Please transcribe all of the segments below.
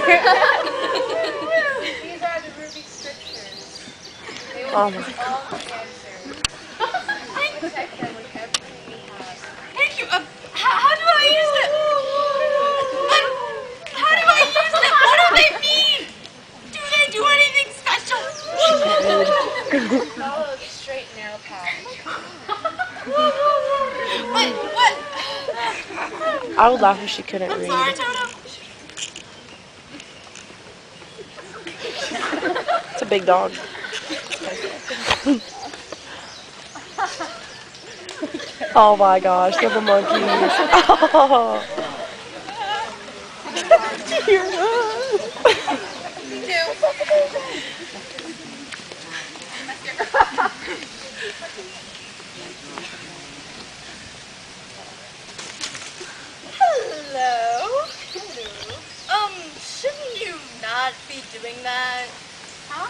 These are the Ruby scriptures. They will Oh give my us all the answers. Protect them with everything we have. Thank you. How do I use it? How do I use it? What do they mean? Do they do anything special? Follow the straight and narrow path. What? I would laugh if she couldn't I'm read. sorry, Toto. It's a big dog. Oh my gosh, they're the monkeys. Oh. Hello. Shouldn't you not be doing that? Huh?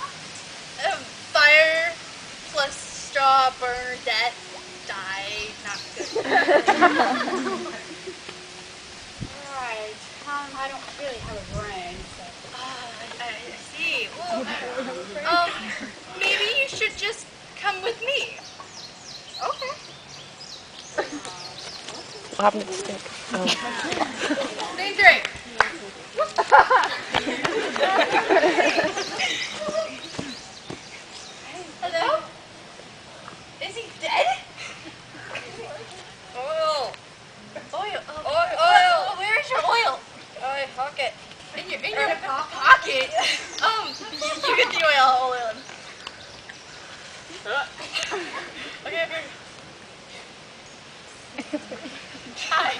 Fire plus straw, burn, death, die, not good. Right. I don't really have a brain, so. I see. Well, maybe you should just come with me. Okay. What happened to the stick? Oh. Scene 3. Hello? Is he dead? Oil. Oil. Oil. Where's your oil? I pocket. In your pocket. You get the oil. I'll oil him. Okay. Hi.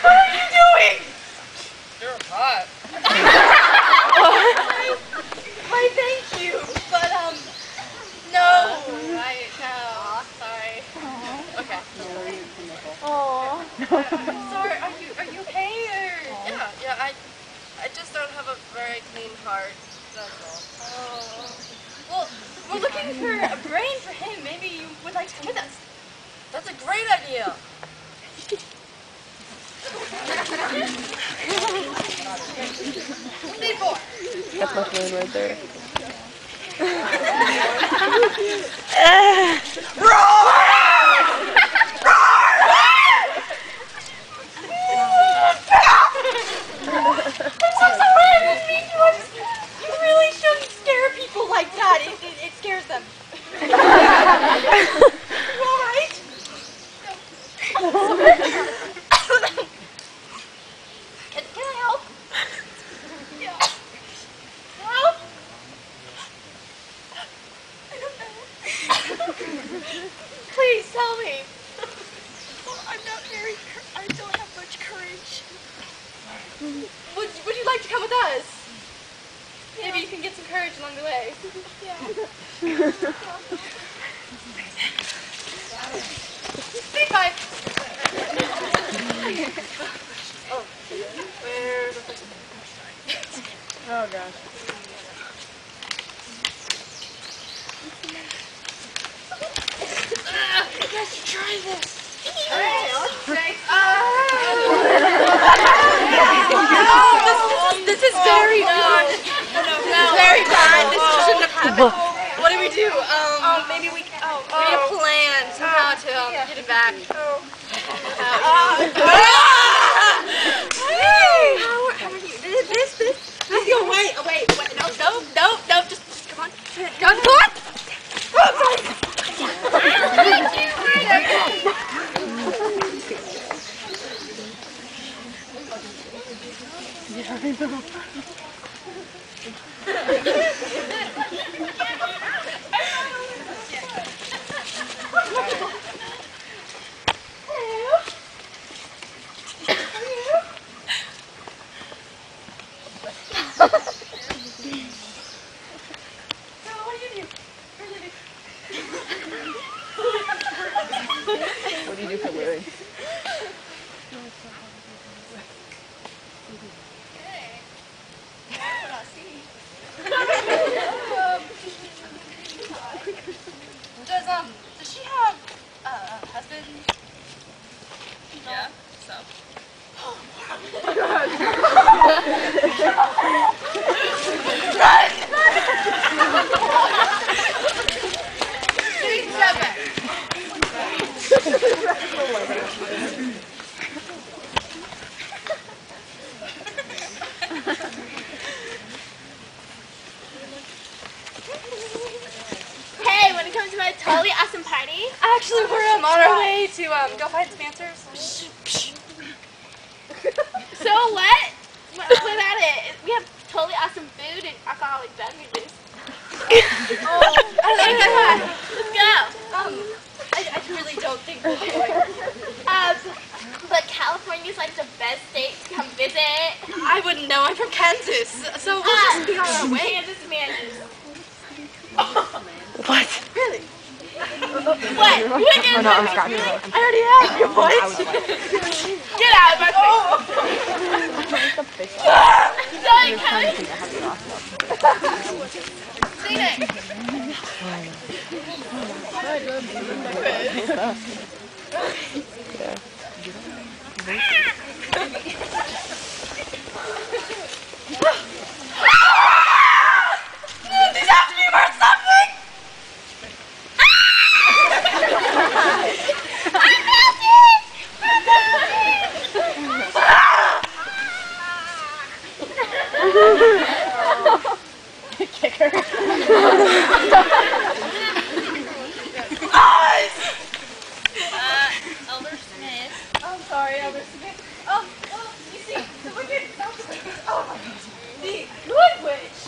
What are you doing? You're hot. Why, thank you. But, no. Sorry. Okay. Sorry, are you okay, or? Yeah, I just don't have a very clean heart, that's all. Oh. Well, we're looking for a brain for him. Maybe you would like to come with us. That's a great idea. Scene 4. That's my phone right there. I'm so sorry, I didn't mean to. You really shouldn't scare people like that. It scares them. You all right? Can I help? Yeah. Help? Please tell me. Well, I don't have much courage. Would you like to come with us? Maybe you can get some courage along the way. Yeah. Scene 5. Oh, gosh. You guys should try this. This is very bad. Very bad. This shouldn't have happened. What do we do? Maybe we need a plan somehow to get him back. How are you? This. Wait. No. Just come on. Come on. What do you do for a living? Does she have husband? Yeah, so. Hey, wanna come to my totally awesome party? Actually, we're on our way to go find some answers. So what? Without it, we have totally awesome food and alcoholic beverages. Hey, come on, let's go. I really don't think we're going. But California's like the best state to come visit. I wouldn't know. I'm from Kansas, so we'll just be on our way. Kansas, Kansas. What? Really? What? You went to no, I'm scratching. I already have your voice. Get out of my face. Sorry, Kelly. Sing it. These have to be worth something. Kicker. Elder Smith. I'm sorry, Elder Smith. You see, the wicked, the Good Witch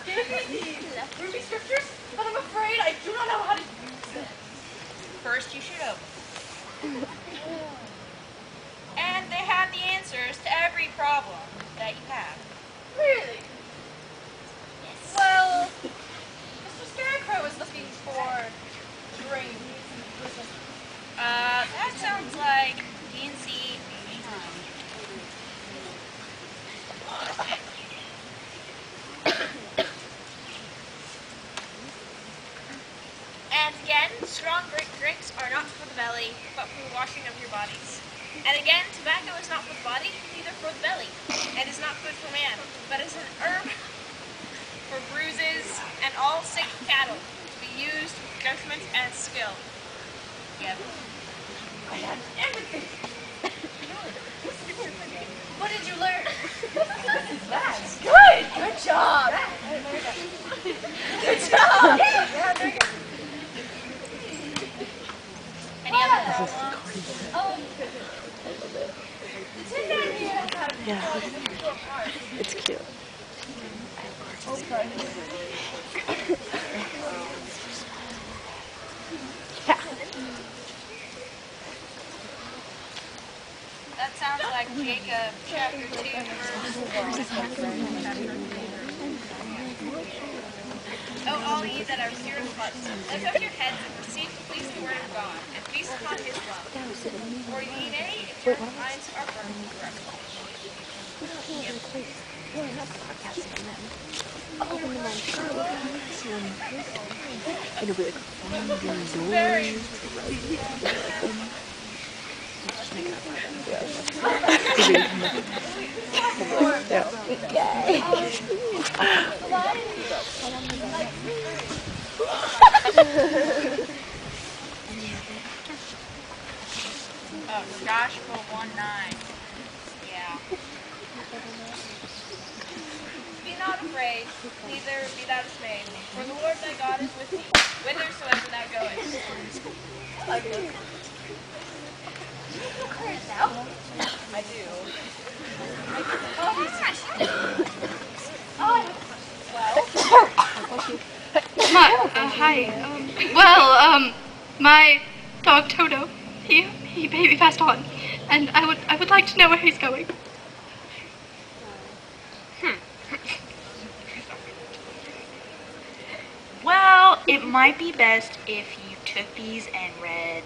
gave me the ruby scriptures, but I'm afraid I do not know how to use them. First, you should open. And they have the answers to every problem that you have. Really? Well, Mr. Scarecrow is looking for brains. That sounds like DNC. And again, strong drinks are not for the belly, but for the washing of your bodies. And again, tobacco is not for the body, neither for the belly, and is not good for man, but is an herb for bruises and all sick cattle, to be used with judgment and skill. Yep. What did you learn? Good! Good job! Good job! Any other problems? The Tin Man here has had a Yeah. It's cute. That sounds like Jacob chapter 2 verse. Oh, all ye that are pure in heart, lift up your heads and receive please the word of God, and feast upon his love. For ye nay, if your minds are firm forever. very Oh, Joshua 1:9. Yeah. Be not afraid, neither be thou dismayed, for the Lord thy God is with thee, whithersoever thou goest. I do. Hi. My dog Toto, he passed on, and I would like to know where he's going. Well, it might be best if you took these and read